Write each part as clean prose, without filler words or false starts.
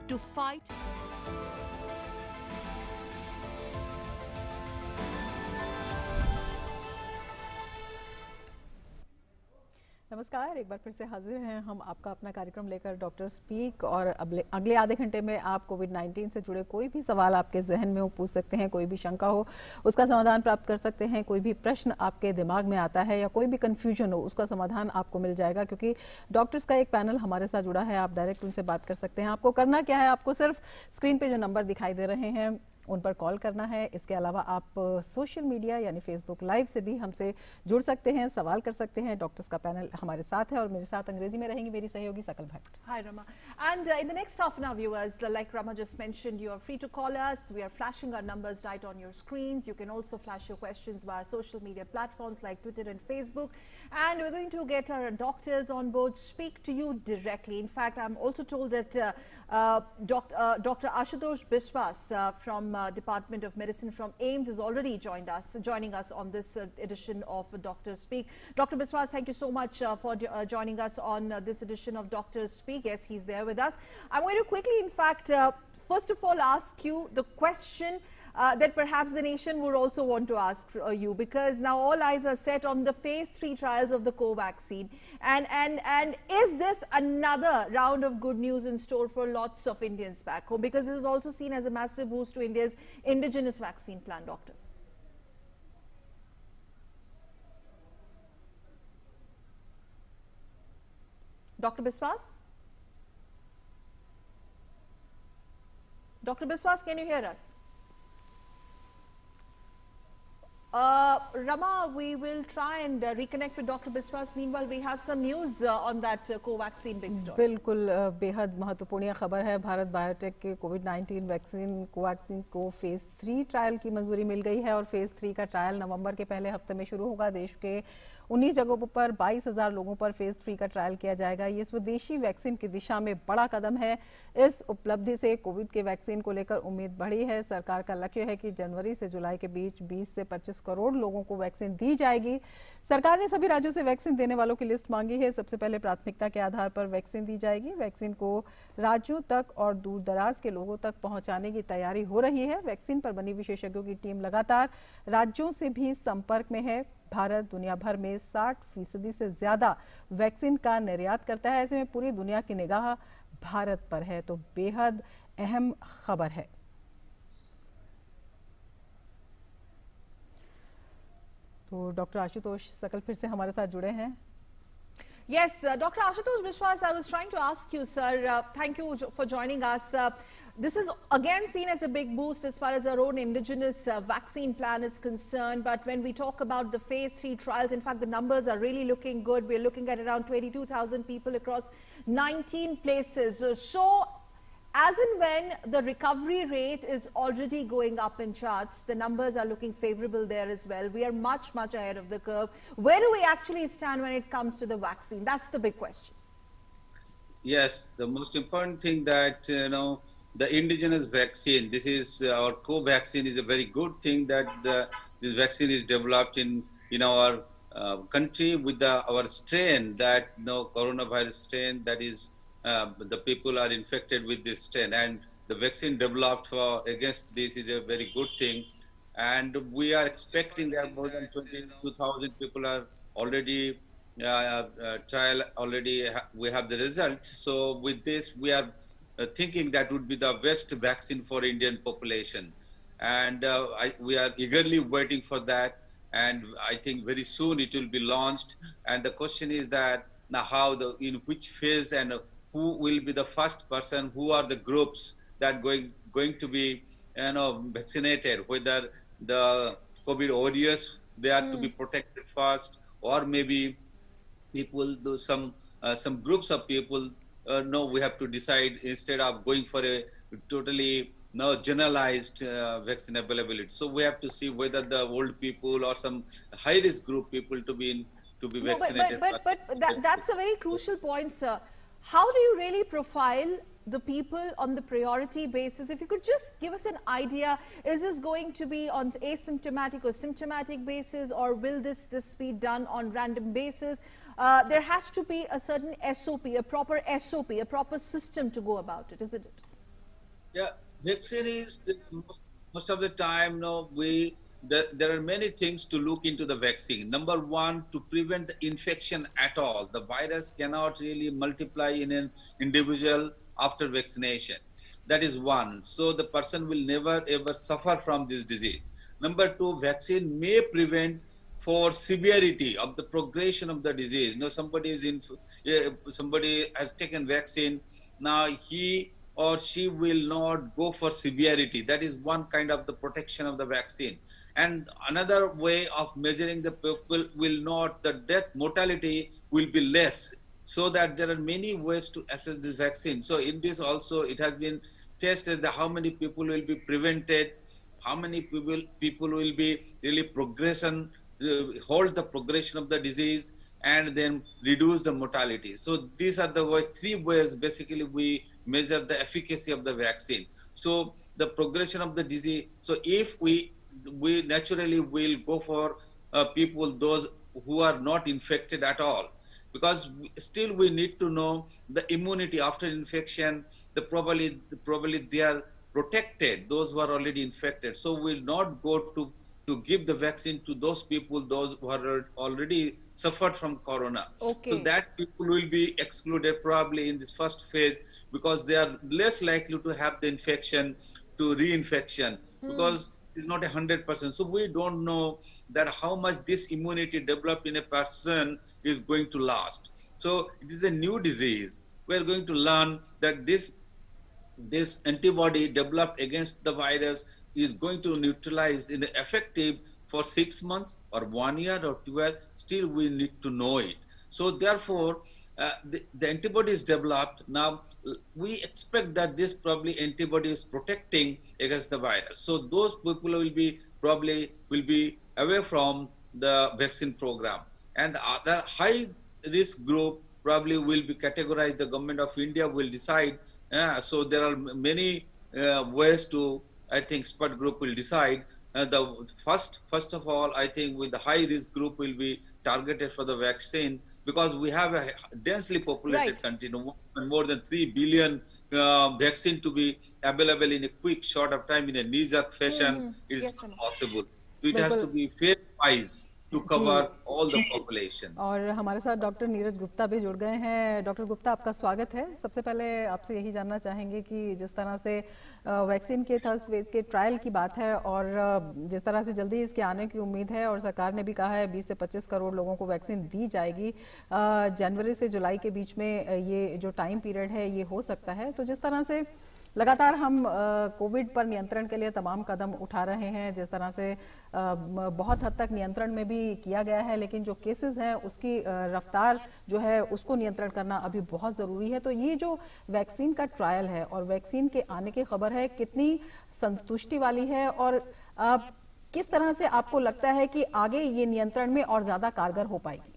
to fight. नमस्कार, एक बार फिर से हाजिर हैं हम आपका अपना कार्यक्रम लेकर डॉक्टर स्पीक। और अगले आधे घंटे में आप कोविड-19 से जुड़े कोई भी सवाल आपके जहन में हो पूछ सकते हैं, कोई भी शंका हो उसका समाधान प्राप्त कर सकते हैं, कोई भी प्रश्न आपके दिमाग में आता है या कोई भी कंफ्यूजन हो उसका समाधान आपको मिल जाएगा, क्योंकि डॉक्टर्स का एक पैनल हमारे साथ जुड़ा है। आप डायरेक्ट उनसे बात कर सकते हैं। आपको करना क्या है, आपको सिर्फ स्क्रीन पे जो नंबर दिखाई दे रहे हैं उन पर कॉल करना है। इसके अलावा आप सोशल मीडिया यानी फेसबुक लाइव से भी हमसे जुड़ सकते हैं, सवाल कर सकते हैं। डॉक्टर्स का पैनल हमारे साथ है और मेरे साथ अंग्रेजी में रहेंगी मेरी सहयोगी सकल Bhatt. Hi Rama, and in the next half an hour, viewers, like Rama just mentioned, you are free to call us. We are flashing our numbers right on your screens. You can also flash your questions via social media platforms like Twitter and Facebook. And we're going to get our doctors on board, speak to you directly. In fact, I'm also told that Dr. Ashutosh Biswas from Department of Medicine from AIIMS has already joining us on this edition of Dr. Speak. Dr. Biswas, thank you so much for joining us on this edition of Dr. Speak. Yes, he's there with us. I'm going to quickly, in fact, first of all, ask you the question that perhaps the nation would also want to ask you, because now all eyes are set on the phase 3 trials of the Covaxin, and is this another round of good news in store for lots of Indians back home, because this is also seen as a massive boost to India's indigenous vaccine plan, Doctor? Dr. Biswas? Dr. Biswas, can you hear us? Rama, we will try and reconnect with Dr. Biswas. Meanwhile, we have some news on that Covaxin big story. बिल्कुल बेहद महत्वपूर्ण खबर है। Bharat biotech के कोविड-19 vaccine Covaxin को phase 3 trial की मंजूरी मिल गई है और फेज 3 का ट्रायल नवंबर के पहले हफ्ते में शुरू होगा। देश के 19 जगहों पर 22,000 लोगों पर फेज 3 का ट्रायल किया जाएगा। ये स्वदेशी वैक्सीन की दिशा में बड़ा कदम है। इस उपलब्धि से कोविड के वैक्सीन को लेकर उम्मीद बढ़ी है। सरकार का लक्ष्य है कि जनवरी से जुलाई के बीच 20 से 25 करोड़ लोगों को वैक्सीन दी जाएगी। सरकार ने सभी राज्यों से वैक्सीन देने वालों की लिस्ट मांगी है। सबसे पहले प्राथमिकता के आधार पर वैक्सीन दी जाएगी। वैक्सीन को राज्यों तक और दूर दराज के लोगों तक पहुंचाने की तैयारी हो रही है। वैक्सीन पर बनी विशेषज्ञों की टीम लगातार राज्यों से भी संपर्क में है। भारत दुनिया भर में 60% से ज्यादा वैक्सीन का निर्यात करता है। ऐसे में पूरी दुनिया की निगाह भारत पर है, तो बेहद अहम खबर है। तो डॉक्टर आशुतोष सकल फिर से हमारे साथ जुड़े हैं। Yes, Dr. Ashutosh Biswas, I was trying to ask you, sir, thank you for joining us. This is again seen as a big boost as far as our own indigenous vaccine plan is concerned. But when we talk about the phase 3 trials, in fact, the numbers are really looking good. We're looking at around 22,000 people across 19 places. So, as and when the recovery rate is already going up in charts, the numbers are looking favorable there as well. We are much, much ahead of the curve. Where do we actually stand when it comes to the vaccine? That's the big question. Yes, the most important thing that, the indigenous vaccine, this is our Covaxin, is a very good thing that this vaccine is developed in our country with our strain, that coronavirus strain, that is the people are infected with this strain, and the vaccine developed against this is a very good thing. And we are expecting that more than 22,000 people are already trial already we have the results. So with this we are thinking that would be the best vaccine for Indian population, and we are eagerly waiting for that, and I think very soon it will be launched. And the question is that now in which phase, and who will be the first person, who are the groups that going to be vaccinated, whether the COVID warriors, they are to be protected first, or maybe people do some groups of people. No, we have to decide instead of going for a totally generalized vaccine availability. So we have to see whether the old people or some high risk group people to be vaccinated. But that's a very crucial point, sir. How do you really profile the people on the priority basis? If you could just give us an idea, is this going to be on asymptomatic or symptomatic basis, or will this be done on random basis? There has to be a certain SOP, a proper SOP, a proper system to go about it, isn't it? Yeah, vaccine is most of the time. No, there are many things to look into the vaccine. Number one, to prevent the infection at all. The virus cannot really multiply in an individual after vaccination. That is one. So the person will never ever suffer from this disease. Number two, vaccine may prevent for severity of the progression of the disease. You know, somebody has taken vaccine. Now he or she will not go for severity. That is one kind of the protection of the vaccine. And another way of measuring the people will not, the death mortality will be less. So that there are many ways to assess the vaccine. So in this also, it has been tested that how many people will be prevented, how many people will be really progression, hold the progression of the disease, and then reduce the mortality. So these are the three ways basically we measure the efficacy of the vaccine. So the progression of the disease. So if we naturally will go for people those who are not infected at all, because still we need to know the immunity after infection. Probably they are protected, those who are already infected. So we'll not go to give the vaccine to those people, those who are already suffered from corona. Okay. So that people will be excluded probably in this first phase, because they are less likely to have the infection to reinfection, because it's not 100%. So we don't know that how much this immunity developed in a person is going to last. So it is a new disease. We are going to learn that this antibody developed against the virus is going to neutralize in effective for 6 months or 1 year or 12. Still we need to know it. So therefore the antibody is developed. Now we expect that this probably antibody is protecting against the virus. So those people will be away from the vaccine program, and the other high risk group probably will be categorized. The government of India will decide. So there are many ways to, I think, expert group will decide. The first of all, I think with the high risk group will be targeted for the vaccine, because we have a densely populated country, more than 3 billion vaccine to be available in a quick short of time in a knee-jerk fashion. It is not possible. So it has to be phase-wise to cover all the population. और हमारे साथ doctor Neeraj Gupta भी जुड़ गए हैं। Doctor Gupta, आपका स्वागत है। सबसे पहले आपसे यही जानना चाहेंगे कि जिस तरह से वैक्सीन के थर्ड फेज के ट्रायल की बात है और जिस तरह से जल्दी इसके आने की उम्मीद है, और सरकार ने भी कहा है 20 से 25 करोड़ लोगों को वैक्सीन दी जाएगी जनवरी से जुलाई के बीच में, ये जो टाइम पीरियड है ये हो सकता है। तो जिस तरह से लगातार हम कोविड पर नियंत्रण के लिए तमाम कदम उठा रहे हैं, जिस तरह से बहुत हद तक नियंत्रण में भी किया गया है, लेकिन जो केसेस हैं उसकी रफ्तार जो है उसको नियंत्रण करना अभी बहुत ज़रूरी है। तो ये जो वैक्सीन का ट्रायल है और वैक्सीन के आने की खबर है, कितनी संतुष्टि वाली है, और किस तरह से आपको लगता है कि आगे ये नियंत्रण में और ज़्यादा कारगर हो पाएगी?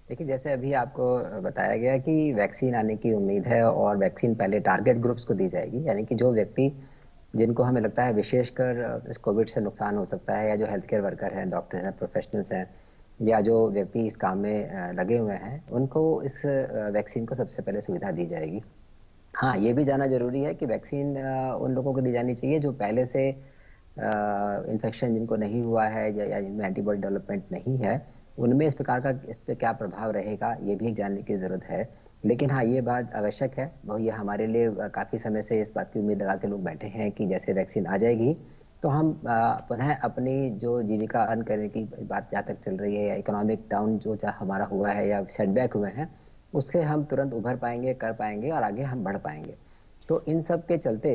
देखिए, जैसे अभी आपको बताया गया कि वैक्सीन आने की उम्मीद है और वैक्सीन पहले टारगेट ग्रुप्स को दी जाएगी, यानी कि जो व्यक्ति जिनको हमें लगता है विशेषकर इस कोविड से नुकसान हो सकता है, या जो हेल्थ केयर वर्कर हैं, डॉक्टर हैं, प्रोफेशनल्स हैं, या जो व्यक्ति इस काम में लगे हुए हैं, उनको इस वैक्सीन को सबसे पहले सुविधा दी जाएगी। हाँ, ये भी जानना जरूरी है कि वैक्सीन उन लोगों को दी जानी चाहिए जो पहले से इन्फेक्शन जिनको नहीं हुआ है या जिनमें एंटीबॉडी डेवलपमेंट नहीं है, उनमें इस प्रकार का इस पे क्या प्रभाव रहेगा ये भी जानने की ज़रूरत है। लेकिन हाँ, ये बात आवश्यक है, वो ये हमारे लिए काफ़ी समय से इस बात की उम्मीद लगा के लोग बैठे हैं कि जैसे वैक्सीन आ जाएगी तो हम पुनः अपनी जो जीविका अर्न करने की बात जहाँ तक चल रही है, या इकोनॉमिक डाउन जो हमारा हुआ है या सेटबैक हुए हैं, उससे हम तुरंत उभर पाएंगे, कर पाएंगे और आगे हम बढ़ पाएंगे। तो इन सब के चलते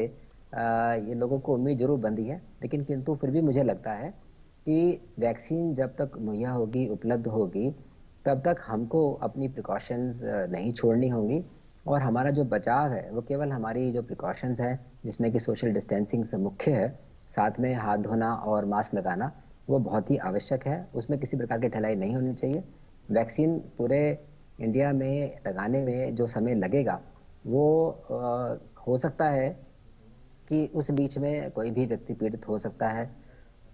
ये लोगों को उम्मीद जरूर बंधी है, लेकिन किंतु फिर भी मुझे लगता है कि वैक्सीन जब तक मुहैया होगी, उपलब्ध होगी, तब तक हमको अपनी प्रिकॉशंस नहीं छोड़नी होंगी, और हमारा जो बचाव है वो केवल हमारी जो प्रिकॉशंस है, जिसमें कि सोशल डिस्टेंसिंग से मुख्य है, साथ में हाथ धोना और मास्क लगाना, वो बहुत ही आवश्यक है। उसमें किसी प्रकार की ढिलाई नहीं होनी चाहिए। वैक्सीन पूरे इंडिया में लगाने में जो समय लगेगा वो हो सकता है कि उस बीच में कोई भी व्यक्ति पीड़ित हो सकता है,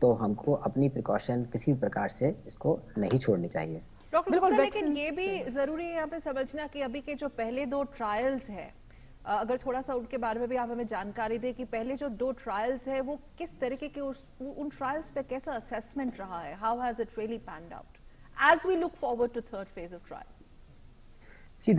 तो हमको अपनी प्रिकॉशन किसी प्रकार से इसको नहीं छोड़नी चाहिए। डॉक्टर गुप्ता, लेकिन ये भी जरूरी है यहाँ पे समझना कि अभी के जो पहले 2 ट्रायल्स हैं अगर थोड़ा सा उनके बारे में भी आप हमें जानकारी दें कि पहले जो 2 ट्रायल्स है वो किस तरीके के उन ट्रायल्स पे कैसा असेसमेंट रहा है, how has it really panned out as we look forward to third phase of trial? See,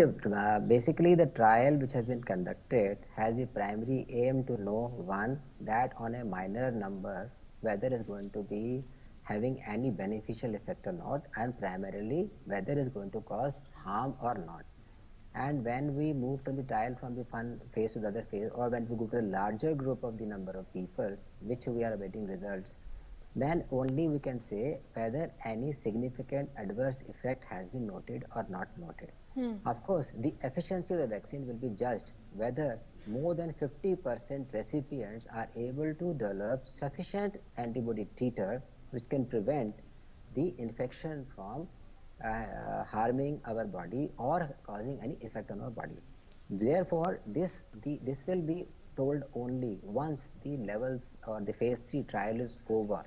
basically the trial which has been conducted has the primary aim to know, one, that on a minor number whether it's going to be having any beneficial effect or not, and primarily whether it's going to cause harm or not. And when we move from the trial from the one phase to the other phase, or when we go to the larger group of the number of people which we are awaiting results, then only we can say whether any significant adverse effect has been noted or not noted. Of course, the efficacy of the vaccine will be judged whether more than 50% recipients are able to develop sufficient antibody titer which can prevent the infection from harming our body or causing any effect on our body. Therefore, this will be told only once the level or the phase 3 trial is over,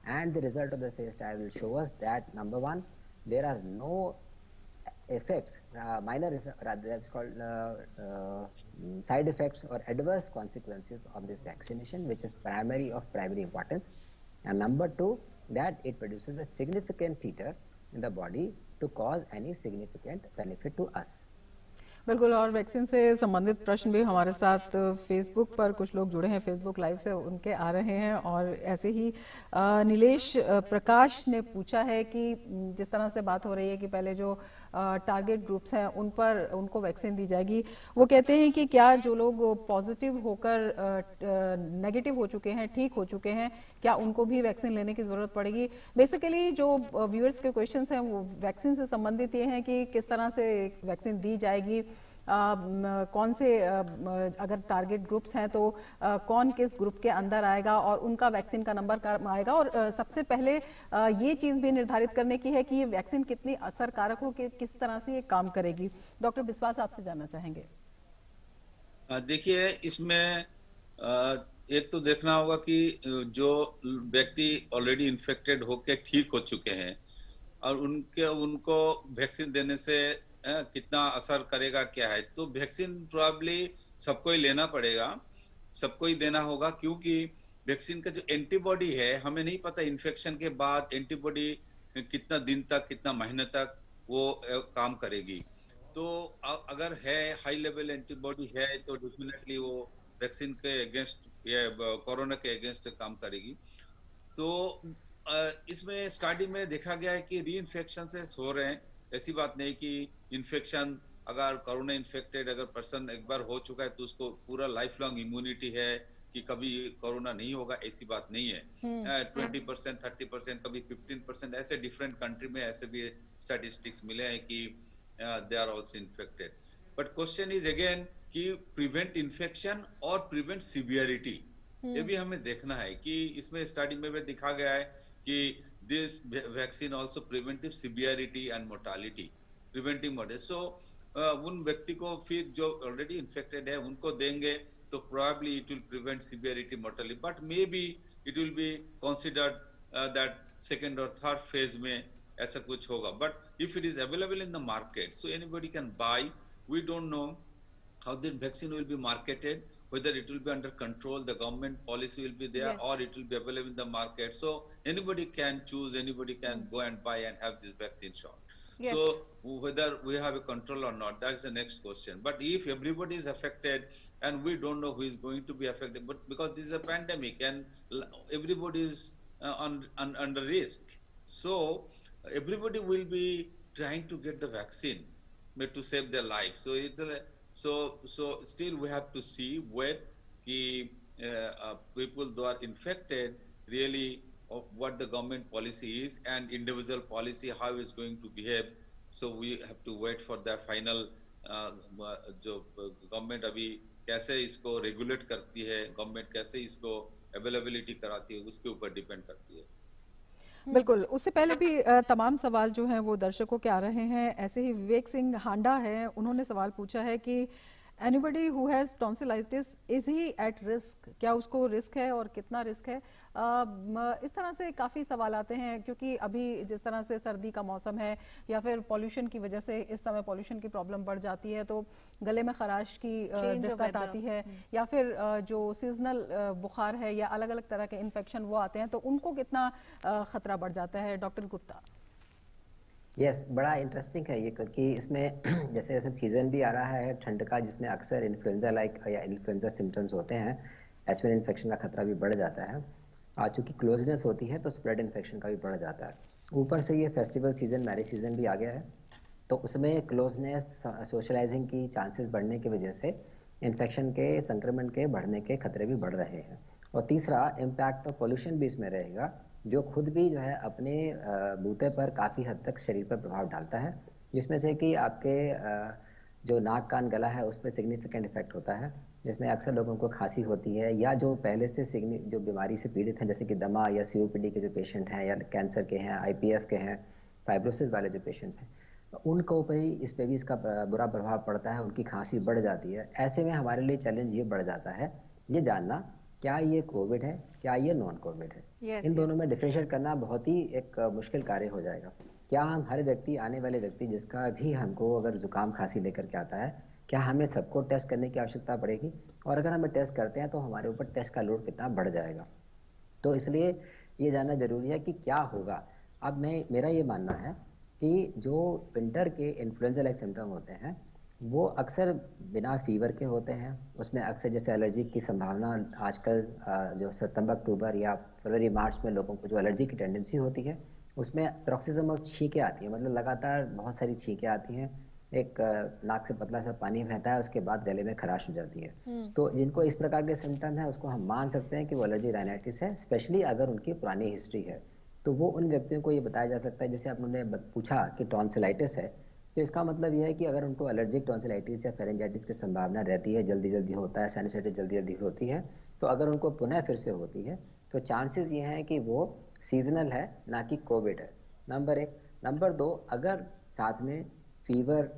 and the result of the phase trial will show us that, number one, there are no effects, minor that's called side effects or adverse consequences of this vaccination, which is primary importance, and number two, that it produces a significant titer in the body to cause any significant benefit to us. बिल्कुल, और vaccine से संबंधित प्रश्न भी हमारे साथ Facebook पर कुछ लोग जुड़े हैं, फेसबुक लाइव से उनके आ रहे हैं। और ऐसे ही नीलेश प्रकाश ने पूछा है कि जिस तरह से बात हो रही है कि पहले जो टारगेट ग्रुप्स हैं उन पर उनको वैक्सीन दी जाएगी, वो कहते हैं कि क्या जो लोग पॉजिटिव होकर नेगेटिव हो चुके हैं, ठीक हो चुके हैं, क्या उनको भी वैक्सीन लेने की जरूरत पड़ेगी? बेसिकली जो व्यूअर्स के क्वेश्चंस हैं वो वैक्सीन से संबंधित ये हैं कि किस तरह से वैक्सीन दी जाएगी, कौन से अगर टारगेट ग्रुप्स हैं तो कौन किस ग्रुप के अंदर आएगा और उनका वैक्सीन का नंबर कम आएगा, और सबसे पहले ये चीज भी निर्धारित करने की है कि ये वैक्सीन कितनी असरकारक हो, कि किस तरह से ये काम करेगी। डॉक्टर बिस्वास, आपसे जानना चाहेंगे। देखिए, इसमें एक तो देखना होगा कि जो व्यक्ति ऑलरेडी इन्फेक्टेड होके ठीक हो चुके हैं और उनको वैक्सीन देने से कितना असर करेगा, क्या है, तो वैक्सीन प्रोबेबली सबको ही लेना पड़ेगा, सबको ही देना होगा, क्योंकि वैक्सीन का जो एंटीबॉडी है, हमें नहीं पता इन्फेक्शन के बाद एंटीबॉडी कितना दिन तक, कितना महीने तक वो काम करेगी। तो अगर है हाई लेवल एंटीबॉडी है तो डेफिनेटली वो वैक्सीन के अगेंस्ट या कोरोना के अगेंस्ट काम करेगी। तो इसमें स्टार्टिंग में देखा गया है कि री इन्फेक्शन से हो रहे हैं, ऐसी बात नहीं कि इन्फेक्शन, अगर कोरोना इन्फेक्टेड अगर पर्सन एक बार हो चुका है तो उसको पूरा लाइफ लॉन्ग इम्यूनिटी है कि कभी कोरोना नहीं होगा, ऐसी बात नहीं है। 20%, 30%, कभी 15%, ऐसे डिफरेंट कंट्री में ऐसे भी स्टैटिस्टिक्स मिले हैं कि they are also infected. But question is again कि प्रिवेंट इन्फेक्शन और प्रिवेंट सिवियरिटी, ये भी हमें देखना है कि इसमें स्टडी में भी दिखा गया है कि this vaccine also preventive severity and mortality, preventive mortality. So उन व्यक्ति को फिर जो already infected है उनको देंगे तो probably it will prevent severity, mortality, but maybe it will be considered that second or third phase में ऐसा कुछ होगा. But if it is available in the market, so anybody can buy. We don't know how the vaccine will be marketed, whether it will be under control, the government policy will be there, yes, or it will be available in the market. So anybody can choose, anybody can go and buy and have this vaccine shot. Yes. So whether we have a control or not, that's the next question. But if everybody is affected and we don't know who is going to be affected, but because this is a pandemic and everybody is under risk, so everybody will be trying to get the vaccine to save their life. So still we have to see where people who are infected really of what the government policy is and individual policy how is going to behave. So we have to wait for that final जो government अभी कैसे इसको regulate करती है, government कैसे इसको availability कराती है, उसके ऊपर depend करती है। बिल्कुल, उससे पहले भी तमाम सवाल जो हैं वो दर्शकों के आ रहे हैं। ऐसे ही विवेक सिंह हांडा हैं, उन्होंने सवाल पूछा है कि Anybody who has tonsillitis, is he at risk? क्या उसको रिस्क है और कितना रिस्क है? इस तरह से काफ़ी सवाल आते हैं, क्योंकि अभी जिस तरह से सर्दी का मौसम है या फिर पॉल्यूशन की वजह से इस समय पॉल्यूशन की प्रॉब्लम बढ़ जाती है, तो गले में खराश की दिक्कत आती है, या फिर जो सीजनल बुखार है या अलग अलग तरह के इन्फेक्शन वो आते हैं, तो उनको कितना खतरा बढ़ जाता है? डॉक्टर गुप्ता। यस, बड़ा इंटरेस्टिंग है ये, क्योंकि इसमें जैसे जैसे सीजन भी आ रहा है ठंड का, जिसमें अक्सर इन्फ्लुएंजा लाइक या इन्फ्लुएंजा सिम्टम्स होते हैं, एचवन इन्फेक्शन का खतरा भी बढ़ जाता है। चूँकि क्लोजनेस होती है तो स्प्रेड इन्फेक्शन का भी बढ़ जाता है। ऊपर से ये फेस्टिवल सीजन, मैरिज सीजन भी आ गया है, तो उसमें क्लोजनेस, सोशलाइजिंग की चांसेस बढ़ने की वजह से इन्फेक्शन के, संक्रमण के बढ़ने के खतरे भी बढ़ रहे हैं। और तीसरा, इम्पैक्ट ऑफ पोल्यूशन भी इसमें रहेगा, जो खुद भी जो है अपने बूते पर काफ़ी हद तक शरीर पर प्रभाव डालता है, जिसमें से कि आपके जो नाक कान गला है उस पर सिग्निफिकेंट इफेक्ट होता है, जिसमें अक्सर लोगों को खांसी होती है, या जो पहले से जो बीमारी से पीड़ित हैं, जैसे कि दमा या सीओपीडी के जो पेशेंट हैं, या कैंसर के हैं, आईपीएफ के हैं, फाइब्रोसिस वाले जो पेशेंट्स हैं, उनको ऊपर ही इस पे भी इसका बुरा प्रभाव पड़ता है, उनकी खांसी बढ़ जाती है। ऐसे में हमारे लिए चैलेंज ये बढ़ जाता है ये जानना, क्या ये कोविड है, क्या ये नॉन कोविड है। इन दोनों में डिफरेंशिएट करना बहुत ही एक मुश्किल कार्य हो जाएगा। क्या हम हर व्यक्ति, आने वाले व्यक्ति जिसका भी हमको अगर जुकाम खांसी लेकर के आता है, क्या हमें सबको टेस्ट करने की आवश्यकता पड़ेगी? और अगर हमें टेस्ट करते हैं तो हमारे ऊपर टेस्ट का लोड कितना बढ़ जाएगा? तो इसलिए ये जानना जरूरी है कि क्या होगा। अब मेरा ये मानना है कि जो विंटर के इन्फ्लुएंजा लाइक सिम्टम होते हैं वो अक्सर बिना फीवर के होते हैं। उसमें अक्सर जैसे एलर्जी की संभावना आजकल जो सितंबर अक्टूबर या फरवरी मार्च में लोगों को जो एलर्जी की टेंडेंसी होती है, उसमें पैरोक्सिज्म ऑफ छींकें आती है, मतलब लगातार बहुत सारी छींकें आती हैं, एक नाक से पतला सा पानी बहता है, उसके बाद गले में खराश हो जाती है। तो जिनको इस प्रकार के सिम्टम है उसको हम मान सकते हैं कि वो एलर्जी राइनाइटिस है, स्पेशली अगर उनकी पुरानी हिस्ट्री है। तो वो उन व्यक्तियों को ये बताया जा सकता है, जैसे आपने पूछा कि टॉन्सिलाइटिस है, तो इसका मतलब यह है कि अगर उनको एलर्जिक टॉन्सिलाइटिस या फेरेंजाइटिस की संभावना रहती है, जल्दी जल्दी होता है, साइनसाइटिस जल्दी जल्दी होती है, तो अगर उनको पुनः फिर से होती है तो चांसेस ये हैं कि वो सीजनल है, ना कि कोविड है, नंबर एक। नंबर दो, अगर साथ में फीवर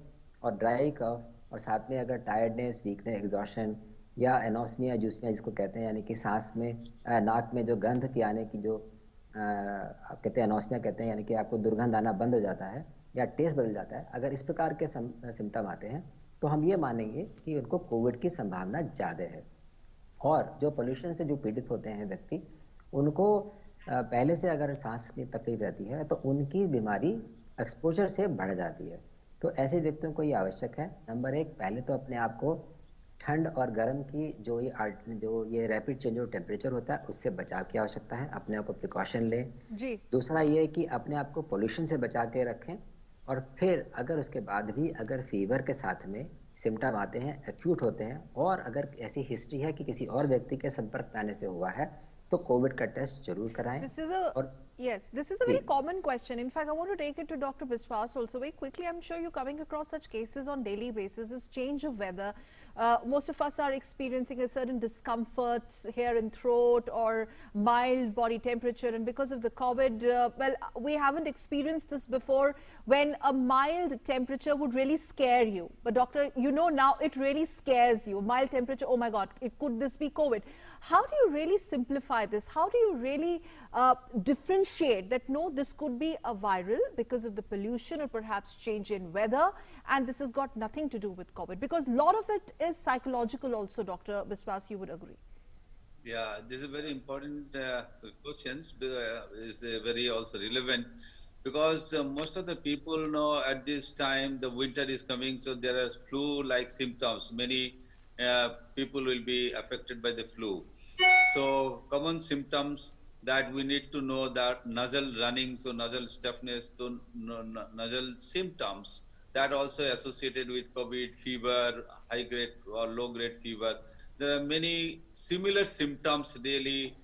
और ड्राई कफ और साथ में अगर टायर्डनेस, वीकनेस, एग्जॉशन या एनोस्मिया जूस्मिया जिसको कहते हैं, यानी कि सांस में नाक में जो गंध की आने की जो आप कहते हैं एनोस्मिया कहते हैं, यानी कि आपको दुर्गंध आना बंद हो जाता है या टेस्ट बदल जाता है, अगर इस प्रकार के सिम्टम आते हैं तो हम ये मानेंगे कि उनको कोविड की संभावना ज़्यादा है। और जो पोल्यूशन से जो पीड़ित होते हैं व्यक्ति, उनको पहले से अगर सांस की तकलीफ रहती है तो उनकी बीमारी एक्सपोजर से बढ़ जाती है। तो ऐसे व्यक्तियों को ये आवश्यक है, नंबर एक, पहले तो अपने आप को ठंड और गर्म की जो ये रैपिड चेंज ऑफ टेम्परेचर होता है उससे बचाव की आवश्यकता है, अपने आप को प्रिकॉशन लें जी। दूसरा ये है कि अपने आप को पोल्यूशन से बचा के रखें, और फिर अगर उसके बाद भी अगर फीवर के साथ में सिम्टम आते हैं, एक्यूट होते हैं, और अगर ऐसी हिस्ट्री है कि किसी और व्यक्ति के संपर्क में आने से हुआ है, तो कोविड का टेस्ट जरूर कराएं। Yes, this is a very common question. In fact, I want to take it to Dr. Biswas also very quickly. I'm sure you're coming across such cases on daily basis. This change of weather, most of us are experiencing a certain discomfort here in throat or mild body temperature, and because of the COVID, well, we haven't experienced this before, when a mild temperature would really scare you. But doctor, you know now it really scares you. Mild temperature, oh my God, could this be COVID? How do you really simplify this? How do you really differentiate that no, this could be a viral because of the pollution or perhaps change in weather, and this has got nothing to do with COVID? Because a lot of it is psychological also, Dr. Biswas, you would agree. Yeah, this is a very important questions, is very also relevant, because most of the people know at this time the winter is coming, so there are flu-like symptoms. Many people will be affected by the flu. So common symptoms that we need to know, that nasal running, so nasal stiffness, so nasal symptoms that also associated with COVID, fever, high grade or low grade fever. There are many similar symptoms really,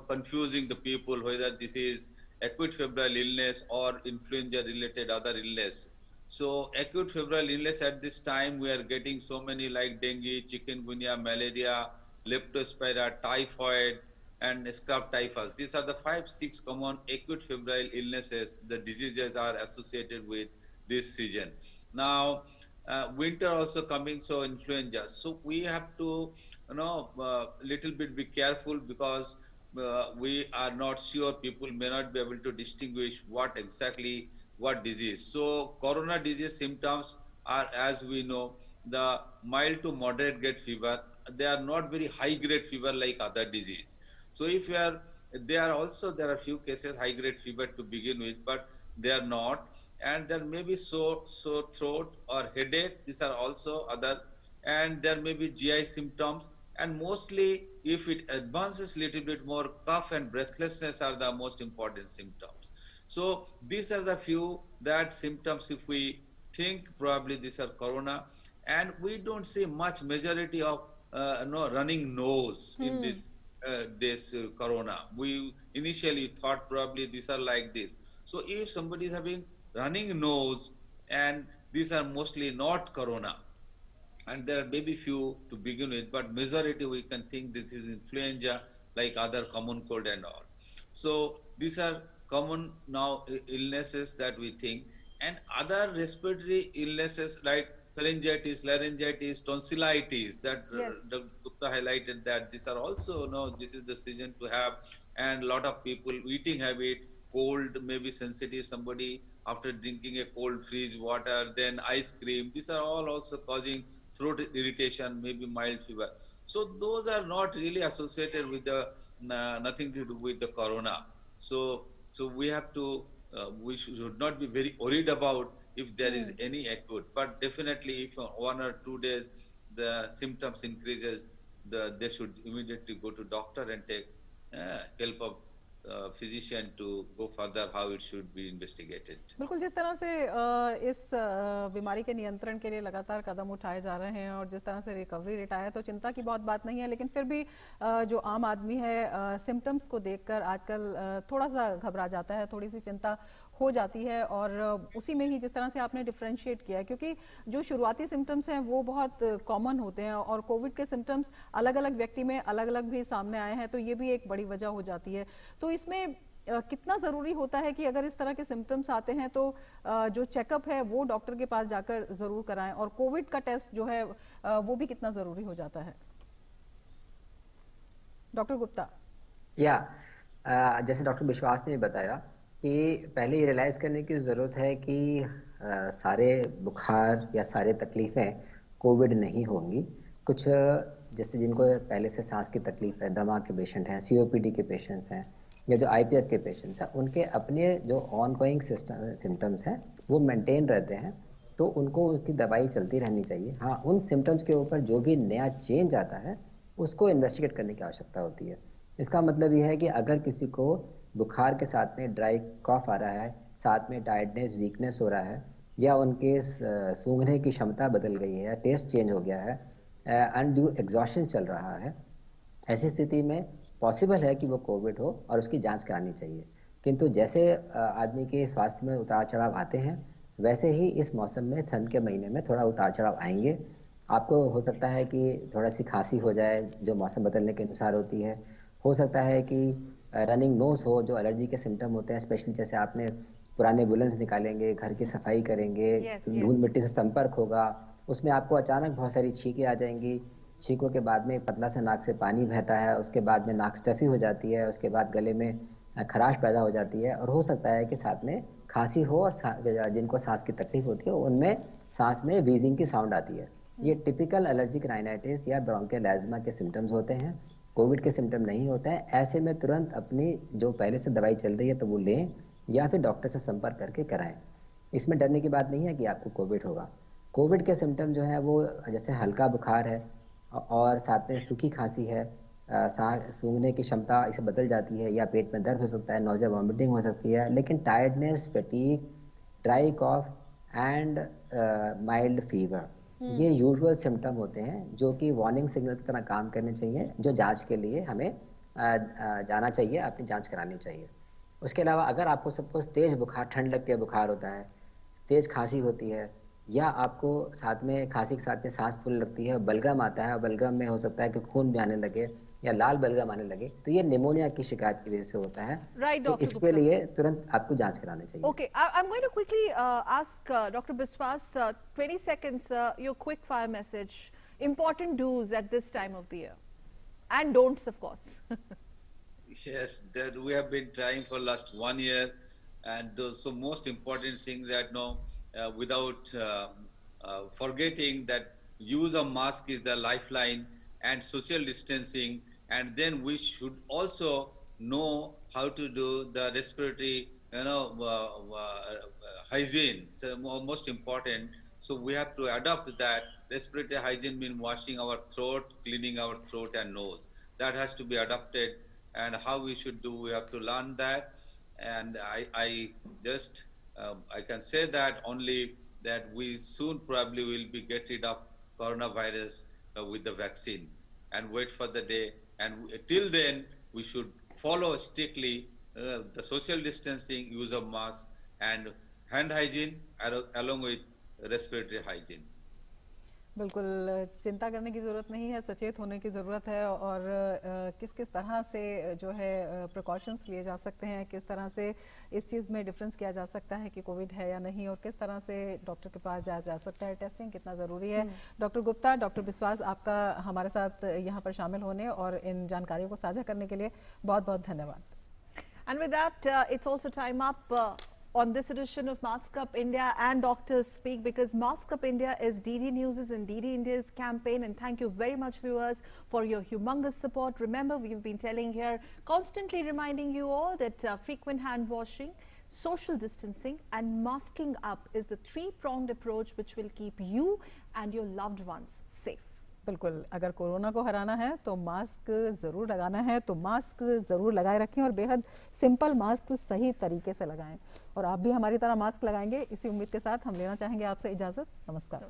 confusing the people whether this is acute febrile illness or influenza related other illness. So acute febrile illness at this time, we are getting so many like dengue, chikungunya, malaria, leptospira, typhoid, and scrub typhus. These are the 5-6 common acute febrile illnesses. The diseases are associated with this season. Now, winter also coming, so influenza. So we have to, little bit be careful, because we are not sure, people may not be able to distinguish what disease. So corona disease symptoms are, as we know, the mild to moderate grade fever. They are not very high grade fever like other disease. So if you are, there are a few cases high grade fever to begin with, but they are not. And there may be sore throat or headache. These are also other, and there may be GI symptoms. And mostly, if it advances a little bit more, cough and breathlessness are the most important symptoms. So these are the few that symptoms, if we think probably these are corona. And we don't see much majority of running nose in this corona. We initially thought probably these are like this. So if somebody is having running nose, and these are mostly not corona, and there are maybe few to begin with, but majority we can think this is influenza like other common cold and all. So these are common now illnesses that we think. And other respiratory illnesses like pharyngitis, laryngitis, tonsillitis, that Yes. Dr. Gupta highlighted, that these are also, this is the season to have. And a lot of people eating habit, cold, maybe sensitive somebody after drinking a cold fridge water, then ice cream, these are all also causing throat irritation, maybe mild fever. So those are not really associated with the nothing to do with the corona. So we have to, we should not be very worried about if there is any acute. But definitely, if 1 or 2 days the symptoms increases, they should immediately go to doctor and take help of physician to go further how it should be investigated. बिल्कुल, जिस तरह से इस बीमारी के नियंत्रण के लिए लगातार कदम उठाए जा रहे हैं और जिस तरह से रिकवरी रेट आया, तो चिंता की बहुत बात नहीं है। लेकिन फिर भी जो आम आदमी है, सिम्टम्स को देखकर आजकल थोड़ा सा घबरा जाता है, थोड़ी सी चिंता हो जाती है। और उसी में ही जिस तरह से आपने डिफरेंशिएट किया है, क्योंकि जो शुरुआती सिम्टम्स हैं वो बहुत कॉमन होते हैं और कोविड के सिम्टम्स अलग अलग व्यक्ति में अलग अलग भी सामने आए हैं, तो ये भी एक बड़ी वजह हो जाती है। तो इसमें कितना ज़रूरी होता है कि अगर इस तरह के सिम्टम्स आते हैं तो जो चेकअप है वो डॉक्टर के पास जाकर ज़रूर कराएं, और कोविड का टेस्ट जो है वो भी कितना ज़रूरी हो जाता है? डॉक्टर गुप्ता। जैसे डॉक्टर विश्वास ने बताया कि पहले ये रियलाइज़ करने की ज़रूरत है कि सारे बुखार या सारे तकलीफ़ें कोविड नहीं होंगी। कुछ जैसे जिनको पहले से सांस की तकलीफ़ है, दमा के पेशेंट हैं, COPD के पेशेंट्स हैं, या जो IPF के पेशेंट्स हैं, उनके अपने जो ऑनगोइंग सिम्टम्स हैं वो मेंटेन रहते हैं, तो उनको उसकी दवाई चलती रहनी चाहिए। हाँ, उन सिम्टम्स के ऊपर जो भी नया चेंज आता है उसको इन्वेस्टिगेट करने की आवश्यकता होती है। इसका मतलब ये है कि अगर किसी को बुखार के साथ में ड्राई कॉफ आ रहा है, साथ में टायर्डनेस, वीकनेस हो रहा है, या उनके सूंघने की क्षमता बदल गई है, टेस्ट चेंज हो गया है, अनड्यू एग्जॉशन चल रहा है, ऐसी स्थिति में पॉसिबल है कि वो कोविड हो और उसकी जांच करानी चाहिए। किंतु जैसे आदमी के स्वास्थ्य में उतार चढ़ाव आते हैं, वैसे ही इस मौसम में, ठंड के महीने में थोड़ा उतार चढ़ाव आएंगे। आपको हो सकता है कि थोड़ा सी खांसी हो जाए जो मौसम बदलने के अनुसार होती है, हो सकता है कि रनिंग नोज हो जो एलर्जी के सिम्टम होते हैं, स्पेशली जैसे आपने पुराने वुलन्स निकालेंगे, घर की सफाई करेंगे, धूल मिट्टी से संपर्क होगा, उसमें आपको अचानक बहुत सारी छींकें आ जाएंगी। छींकों के बाद में पतला से नाक से पानी बहता है, उसके बाद में नाक स्टफी हो जाती है, उसके बाद गले में खराश पैदा हो जाती है, और हो सकता है कि साथ में खांसी हो, और जिनको सांस की तकलीफ होती है उनमें सांस में वीजिंग की साउंड आती है। ये टिपिकल एलर्जिक राइनाइटिस या ब्रोंकियल एज़मा के सिम्टम्स होते हैं, कोविड के सिम्टम नहीं होते हैं। ऐसे में तुरंत अपनी जो पहले से दवाई चल रही है तो वो लें, या फिर डॉक्टर से संपर्क करके कराएं। इसमें डरने की बात नहीं है कि आपको कोविड होगा। कोविड के सिम्टम जो है वो जैसे हल्का बुखार है और साथ में सूखी खांसी है, सूंघने की क्षमता इसे बदल जाती है, या पेट में दर्द हो सकता है, नोज़िया वॉमिटिंग हो सकती है, लेकिन tiredness, fatigue, dry cough and mild fever, ये यूजुअल सिम्टम होते हैं जो कि वार्निंग सिग्नल की तरह काम करने चाहिए, जो जांच के लिए हमें जाना चाहिए, अपनी जांच करानी चाहिए। उसके अलावा अगर आपको सपोज तेज़ बुखार, ठंड लग के बुखार होता है, तेज़ खांसी होती है, या आपको साथ में खांसी के साथ में सांस फूलने लगती है, बलगम आता है, बलगम में हो सकता है कि खून भी आने लगे, या लाल बलगम आने लगे, तो ये निमोनिया की शिकायत की वजह से होता है। Right, तो Dr. इसके Gupta. लिए तुरंत आपको जांच करानी चाहिए। Okay, I'm going to quickly ask Dr. Biswas, 20 seconds, your quick fire message, important do's at this time of the year, and don'ts, of course. Yes, that we have been trying for last 1 year, and those so most important thing that without forgetting that use of mask is the lifeline and social distancing, and then we should also know how to do the respiratory hygiene. So most important. So we have to adopt that. Respiratory hygiene means washing our throat, cleaning our throat and nose. That has to be adopted. And how we should do, we have to learn that. And I just I can say that only that we soon probably will be get rid of coronavirus with the vaccine, and wait for the day. And till then, we should follow strictly the social distancing, use of mask, and hand hygiene along with respiratory hygiene. बिल्कुल चिंता करने की ज़रूरत नहीं है, सचेत होने की ज़रूरत है। और किस किस तरह से जो है प्रिकॉशंस लिए जा सकते हैं, किस तरह से इस चीज़ में डिफरेंस किया जा सकता है कि कोविड है या नहीं, और किस तरह से डॉक्टर के पास जाया जा सकता है, टेस्टिंग कितना ज़रूरी है। डॉक्टर गुप्ता, डॉक्टर बिस्वास, आपका हमारे साथ यहाँ पर शामिल होने और इन जानकारियों को साझा करने के लिए बहुत बहुत धन्यवाद। And with that, it's also time up on this edition of Mask Up India and Doctors Speak, because Mask Up India is DD News' and DD India's campaign. And thank you very much, viewers, for your humongous support. Remember, we've been telling here, constantly reminding you all that frequent hand washing, social distancing and masking up is the three-pronged approach which will keep you and your loved ones safe. बिल्कुल, अगर corona को हराना है तो mask ज़रूर लगाना है, तो mask ज़रूर लगाए रखें और बेहद सिंपल मास्क सही तरीके से लगाएं। और आप भी हमारी तरह मास्क लगाएंगे, इसी उम्मीद के साथ हम लेना चाहेंगे आपसे इजाज़त। नमस्कार।